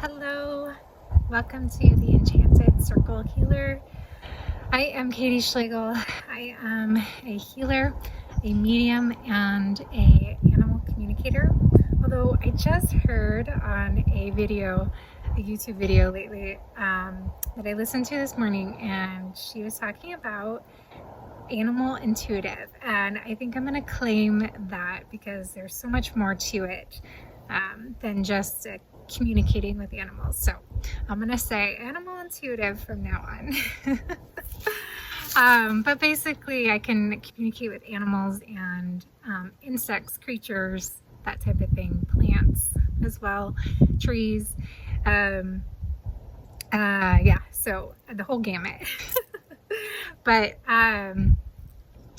Hello, welcome to the Enchanted Circle Healer. I am Katy Schlegel. I am a healer, a medium, and a animal communicator. Although I just heard on a YouTube video lately that I listened to this morning, and she was talking about animal intuitive, and I think I'm going to claim that because there's so much more to it than just communicating with animals. So I'm going to say animal intuitive from now on. But basically I can communicate with animals and insects, creatures, that type of thing, plants as well, trees, yeah, so the whole gamut. But I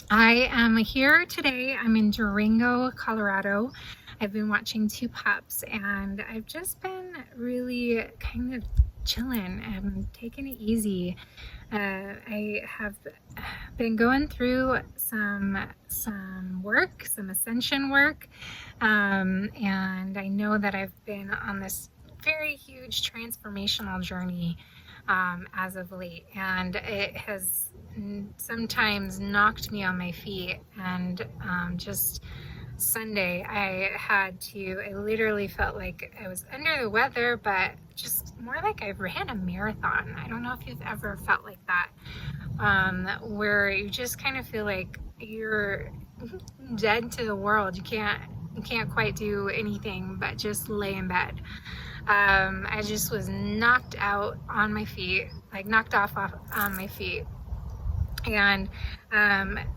am here today. I'm in Durango, Colorado. I've been watching two pups, and I've just been really kind of chilling and taking it easy. I have been going through some work, some ascension work, and I know that I've been on this very huge transformational journey as of late, and it has sometimes knocked me on my feet. And just Sunday I literally felt like I was under the weather, but just more like I ran a marathon. I don't know if you've ever felt like that, where you just kind of feel like you're dead to the world. You can't quite do anything but just lay in bed. I just was knocked out on my feet, like knocked off on my feet. And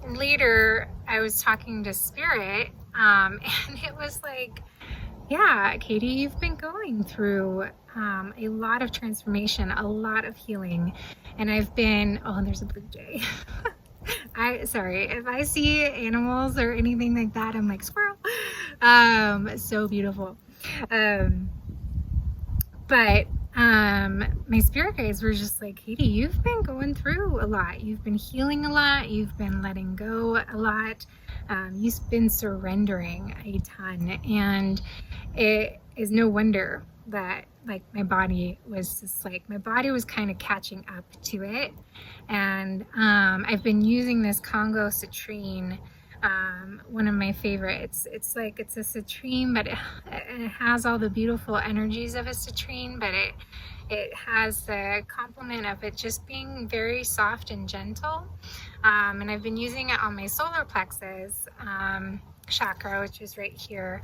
later I was talking to Spirit, and it was like, yeah, Katy, you've been going through a lot of transformation, a lot of healing. And I've been, oh, and there's a blue jay. Sorry, if I see animals or anything like that, I'm like, squirrel. So beautiful. But my spirit guides were just like, Katy, you've been going through a lot. You've been healing a lot. You've been letting go a lot. You've been surrendering a ton. And it is no wonder that like my body was kind of catching up to it. And I've been using this Congo citrine, one of my favorites. It's like, it's a citrine, but it has all the beautiful energies of a citrine, but it has the complement of it just being very soft and gentle. And I've been using it on my solar plexus chakra, which is right here,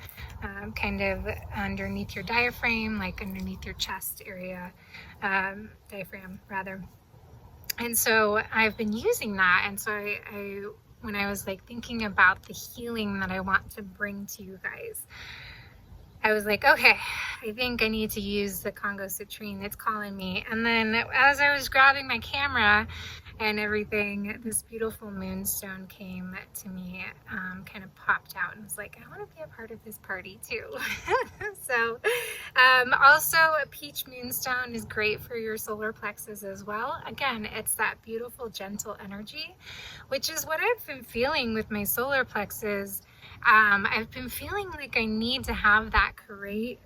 kind of underneath your diaphragm, like underneath your chest area, diaphragm rather. And so I've been using that. And so I when I was like thinking about the healing that I want to bring to you guys, I was like, okay, I think I need to use the Congo citrine. It's calling me. And then as I was grabbing my camera and everything, this beautiful moonstone came to me, kind of popped out, and was like, I want to be a part of this party too. So also a peach moonstone is great for your solar plexus as well. Again, it's that beautiful gentle energy, which is what I've been feeling with my solar plexus. I've been feeling like I need to have that courage,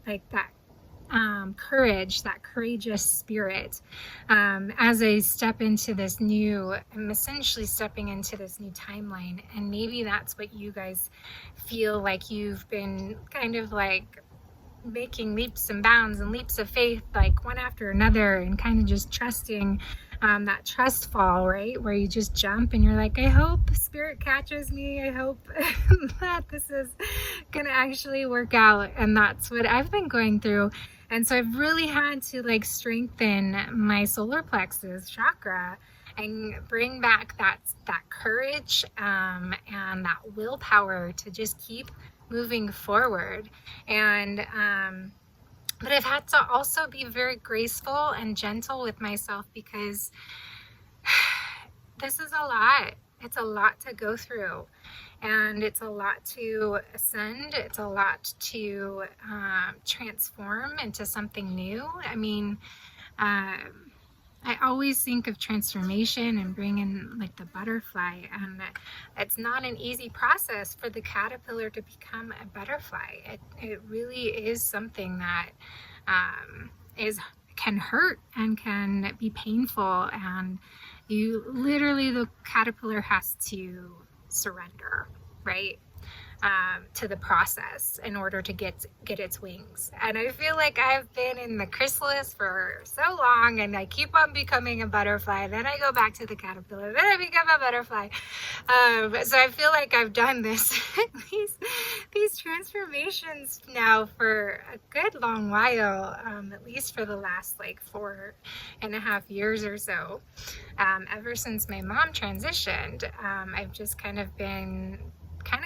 that courageous spirit, as I step into this new, I'm essentially stepping into this new timeline. And maybe that's what you guys feel like. You've been kind of like making leaps and bounds and leaps of faith, like one after another, and kind of just trusting, that trust fall, right? Where you just jump and you're like, I hope Spirit catches me. I hope that this is gonna actually work out. And that's what I've been going through. And so I've really had to like strengthen my solar plexus chakra and bring back that courage, and that willpower to just keep moving forward. And but I've had to also be very graceful and gentle with myself, because this is a lot. It's a lot to go through, and it's a lot to ascend. It's a lot to transform into something new. I mean, I always think of transformation and bringing like the butterfly, and it's not an easy process for the caterpillar to become a butterfly. It really is something that can hurt and can be painful, and the caterpillar has to surrender, right? To the process in order to get its wings. And I feel like I've been in the chrysalis for so long, and I keep on becoming a butterfly. Then I go back to the caterpillar. Then I become a butterfly. So I feel like I've done this these transformations now for a good long while, at least for the last like 4.5 years or so. Ever since my mom transitioned, I've just kind of been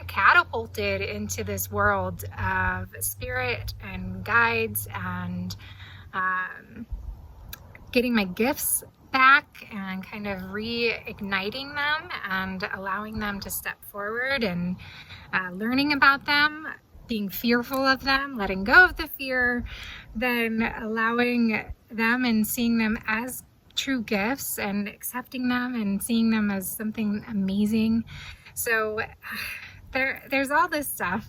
catapulted into this world of spirit and guides, and getting my gifts back and kind of reigniting them and allowing them to step forward, and learning about them, being fearful of them, letting go of the fear, then allowing them and seeing them as true gifts and accepting them and seeing them as something amazing. So there's all this stuff.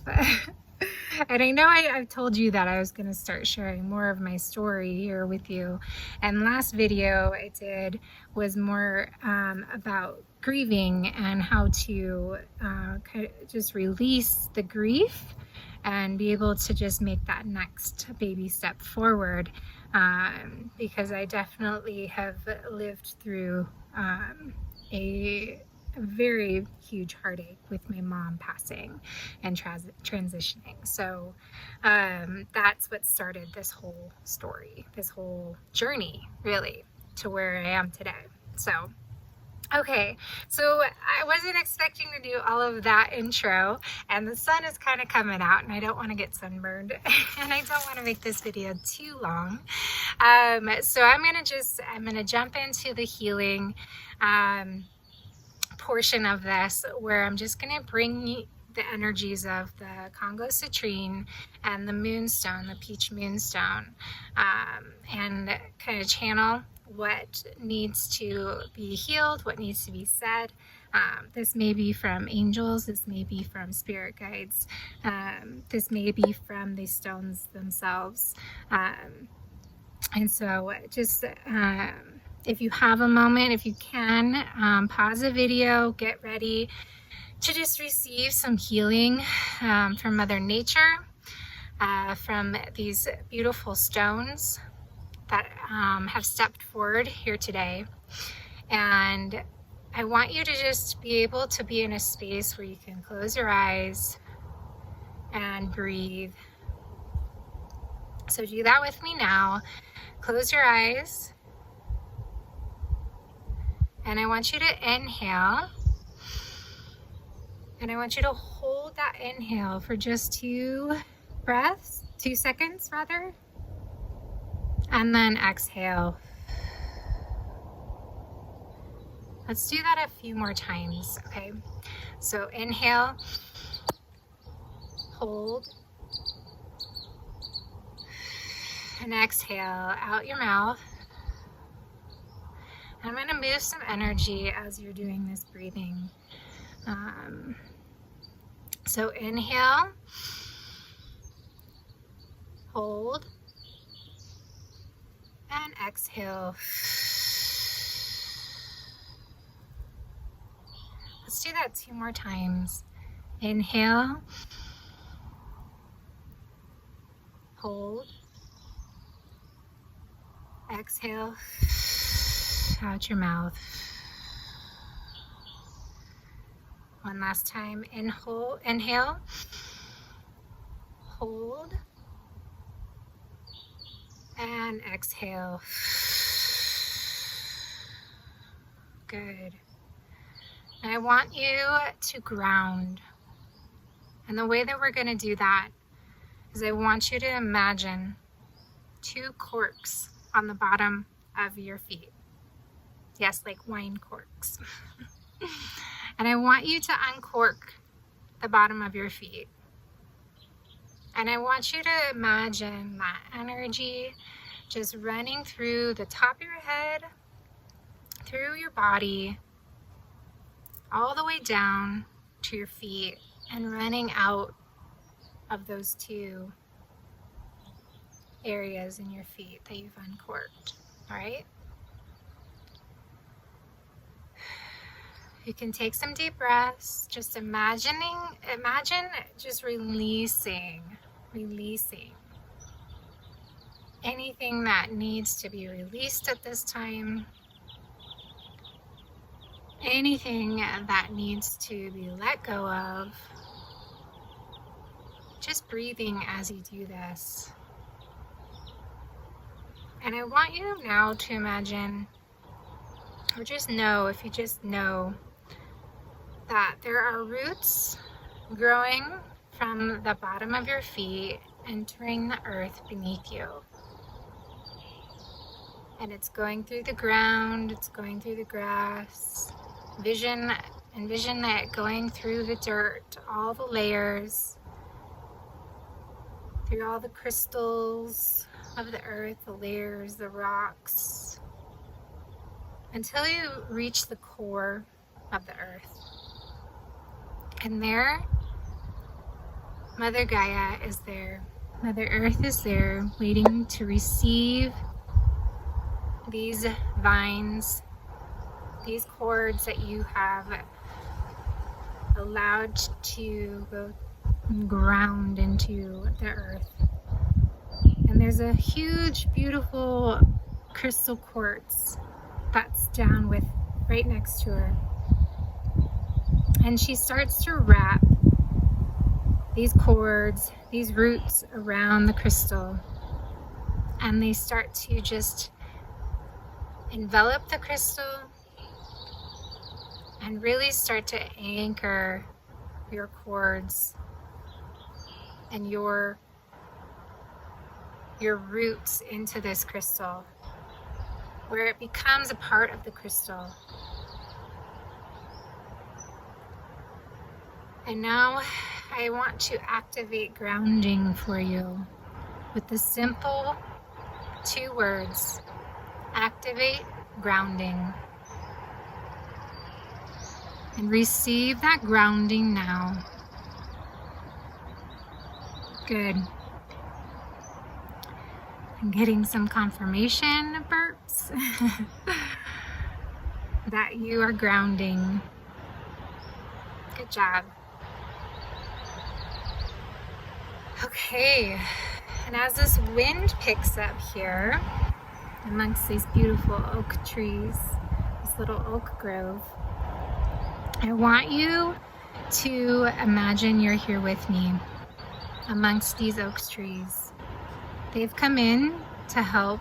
And I know I've told you that I was going to start sharing more of my story here with you. And last video I did was more about grieving and how to kind of just release the grief and be able to just make that next baby step forward. Because I definitely have lived through a very huge heartache with my mom passing and transitioning. So that's what started this whole story, this whole journey, really, to where I am today. So okay, so I wasn't expecting to do all of that intro, and the sun is kind of coming out, and I don't want to get sunburned, and I don't want to make this video too long. So I'm gonna jump into the healing portion of this, where I'm just going to bring the energies of the Congo citrine and the moonstone, the peach moonstone, and kind of channel what needs to be healed, what needs to be said. This may be from angels, this may be from spirit guides, this may be from the stones themselves. And so just if you have a moment, if you can, pause the video, get ready to just receive some healing from Mother Nature, from these beautiful stones that have stepped forward here today. And I want you to just be able to be in a space where you can close your eyes and breathe. So do that with me now. Close your eyes. And I want you to inhale. And I want you to hold that inhale for just 2 seconds rather. And then exhale. Let's do that a few more times, okay? So inhale, hold, and exhale out your mouth. I'm going to move some energy as you're doing this breathing. So inhale, hold, and exhale. Let's do that 2 more times. Inhale, hold, exhale out your mouth. One last time. Inhale, hold, and exhale. Good. And I want you to ground. And the way that we're going to do that is I want you to imagine 2 corks on the bottom of your feet. Yes, like wine corks. And I want you to uncork the bottom of your feet. And I want you to imagine that energy just running through the top of your head, through your body, all the way down to your feet, and running out of those 2 areas in your feet that you've uncorked. All right? You can take some deep breaths, just imagine just releasing anything that needs to be released at this time, anything that needs to be let go of. Just breathing as you do this. And I want you now to imagine, or just know, if you just know, that there are roots growing from the bottom of your feet, entering the earth beneath you. And it's going through the ground, it's going through the grass. Envision that going through the dirt, all the layers, through all the crystals of the earth, the layers, the rocks, until you reach the core of the earth. And there, Mother Gaia is there. Mother Earth is there, waiting to receive these vines, these cords that you have allowed to go ground into the earth. And there's a huge, beautiful crystal quartz that's down with right next to her. And she starts to wrap these cords, these roots around the crystal. And they start to just envelop the crystal and really start to anchor your cords and your roots into this crystal, where it becomes a part of the crystal. And now I want to activate grounding for you with the simple 2 words: activate grounding. And receive that grounding now. Good. I'm getting some confirmation burps that you are grounding. Good job. Okay, and as this wind picks up here amongst these beautiful oak trees, this little oak grove, I want you to imagine you're here with me amongst these oak trees. They've come in to help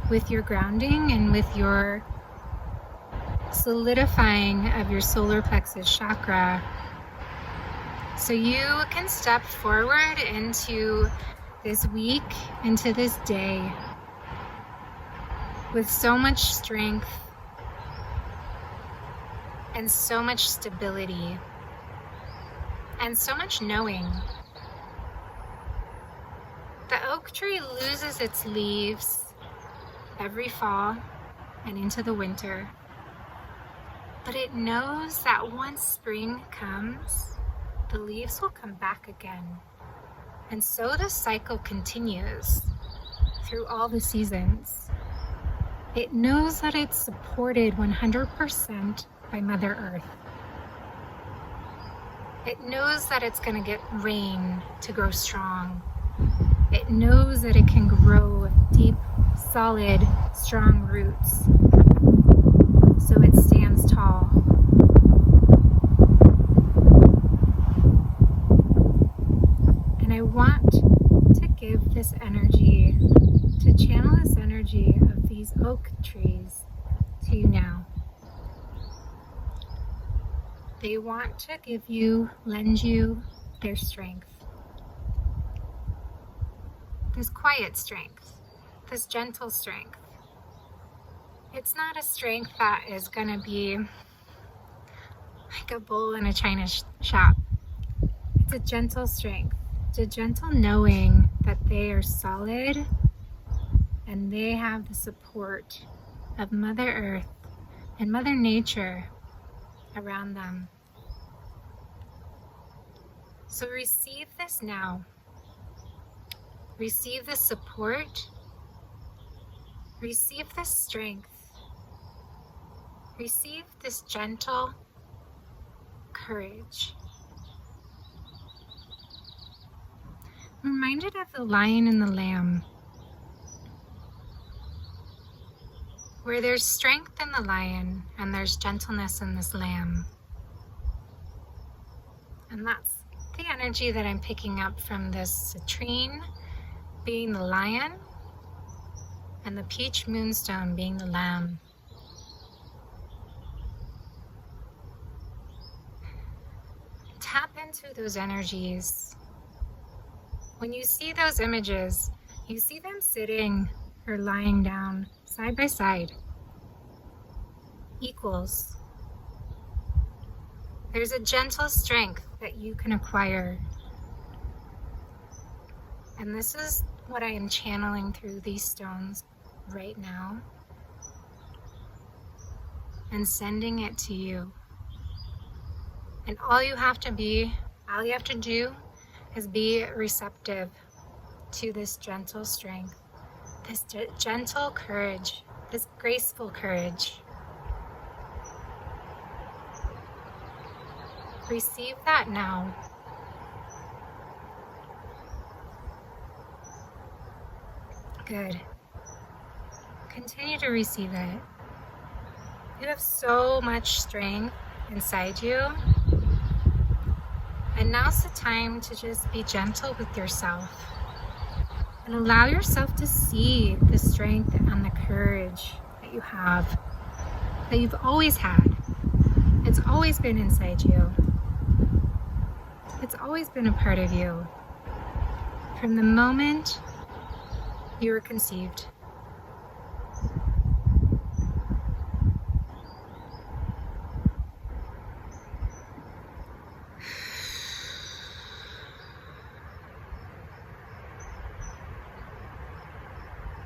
with your grounding and with your solidifying of your solar plexus chakra. So you can step forward into this week, into this day, with so much strength and so much stability and so much knowing. The oak tree loses its leaves every fall and into the winter, but it knows that once spring comes, the leaves will come back again. And so the cycle continues through all the seasons. It knows that it's supported 100% by Mother Earth. It knows that it's going to get rain to grow strong. It knows that it can grow deep, solid, strong roots, so it stands tall. And I want to give this energy, to channel this energy of these oak trees to you now. They want to give you, lend you their strength. This quiet strength, this gentle strength. It's not a strength that is going to be like a bull in a china shop. It's a gentle strength. It's a gentle knowing that they are solid and they have the support of Mother Earth and Mother Nature around them. So receive this now. Receive the support. Receive the strength. Receive this gentle courage. I'm reminded of the lion and the lamb, where there's strength in the lion and there's gentleness in this lamb. And that's the energy that I'm picking up from this citrine being the lion and the peach moonstone being the lamb. Tap into those energies. When you see those images, you see them sitting or lying down side by side, equals. There's a gentle strength that you can acquire. And this is what I am channeling through these stones right now and sending it to you. And all you have to do is be receptive to this gentle strength, this gentle courage, this graceful courage. Receive that now. Good. Continue to receive it. You have so much strength inside you. And now's the time to just be gentle with yourself and allow yourself to see the strength and the courage that you have, that you've always had. It's always been inside you. It's always been a part of you from the moment you were conceived.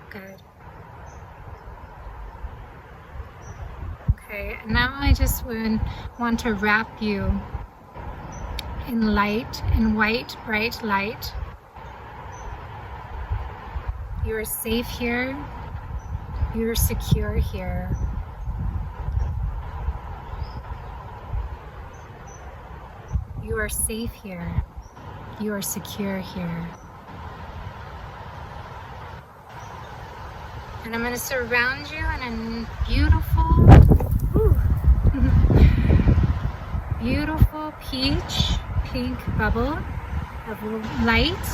Good. Okay, now I just want to wrap you in light, in white, bright light. You are safe here. You are secure here. You are safe here. You are secure here. And I'm going to surround you in a beautiful peach pink bubble of light,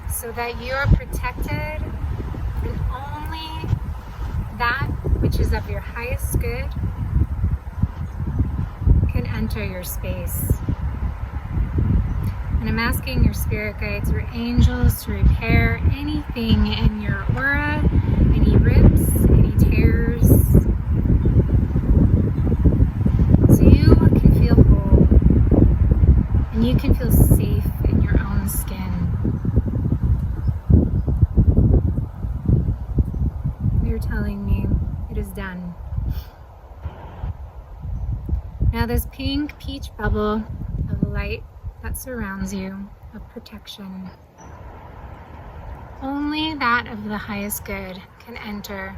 so that you are protected, and only that which is of your highest good can enter your space. And I'm asking your spirit guides or angels to repair anything in your aura, any rips, any tears, so you can feel whole and you can feel safe in your own skin. You're telling me it is done. Now this pink peach bubble of light that surrounds you, of protection, only that of the highest good can enter.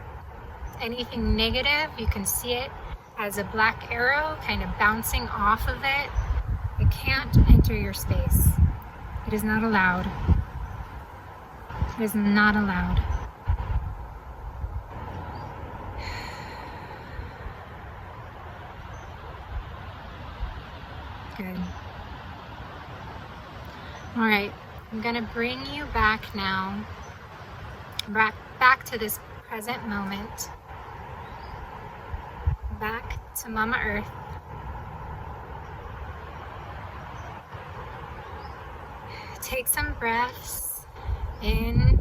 Anything negative, you can see it as a black arrow kind of bouncing off of it. It can't enter your space. It is not allowed. It is not allowed. Good. All right, I'm going to bring you back now, back to this present moment, back to Mama Earth. Take some breaths in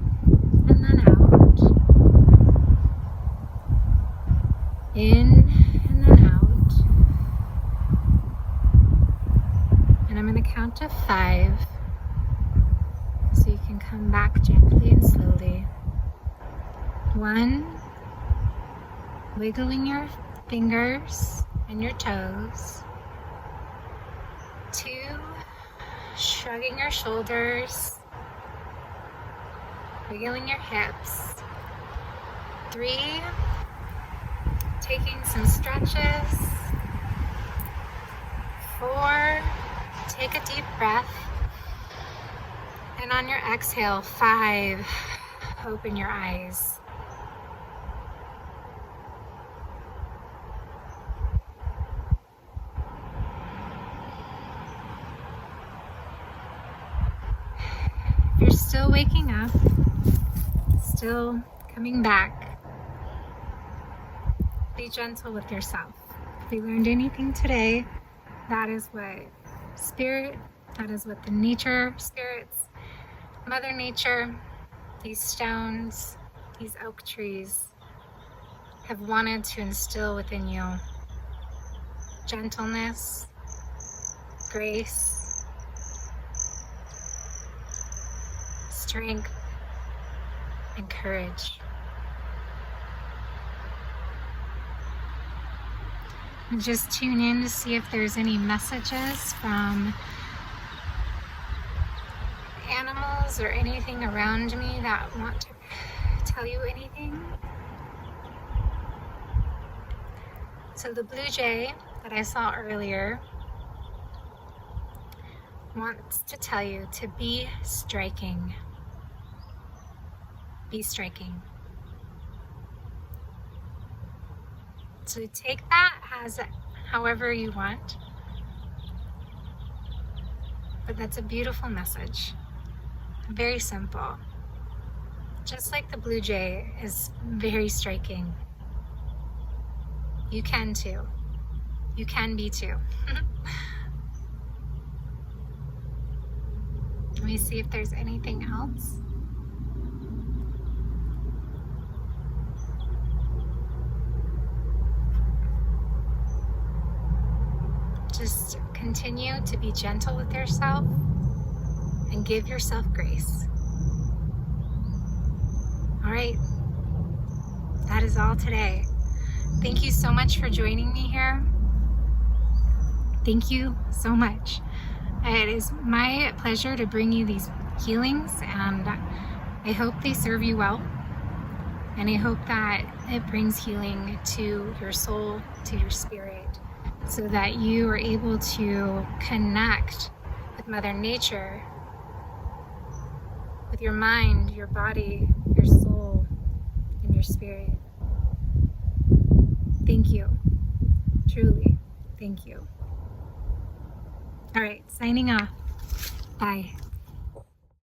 and then out, in and then out, and I'm going to count to 5. So you can come back gently and slowly. 1, wiggling your fingers and your toes. 2, shrugging your shoulders, wiggling your hips. 3, taking some stretches. 4, take a deep breath. And on your exhale, 5, open your eyes. If you're still waking up, still coming back, be gentle with yourself. If you learned anything today, that is what Spirit, that is what the nature spirits, Mother Nature, these stones, these oak trees have wanted to instill within you. Gentleness, grace, strength, and courage. And just tune in to see if there's any messages from animals or anything around me that want to tell you anything. So the blue jay that I saw earlier wants to tell you to be striking. Be striking. So take that as however you want. But that's a beautiful message. Very simple. Just like the blue jay is very striking. You can too. You can be too. Let me see if there's anything else. Just continue to be gentle with yourself and give yourself grace. All right, that is all today. Thank you so much for joining me here. Thank you so much. It is my pleasure to bring you these healings, and I hope they serve you well. And I hope that it brings healing to your soul, to your spirit, so that you are able to connect with Mother Nature, with your mind, your body, your soul, and your spirit. Thank you. Truly, thank you. All right, signing off. Bye.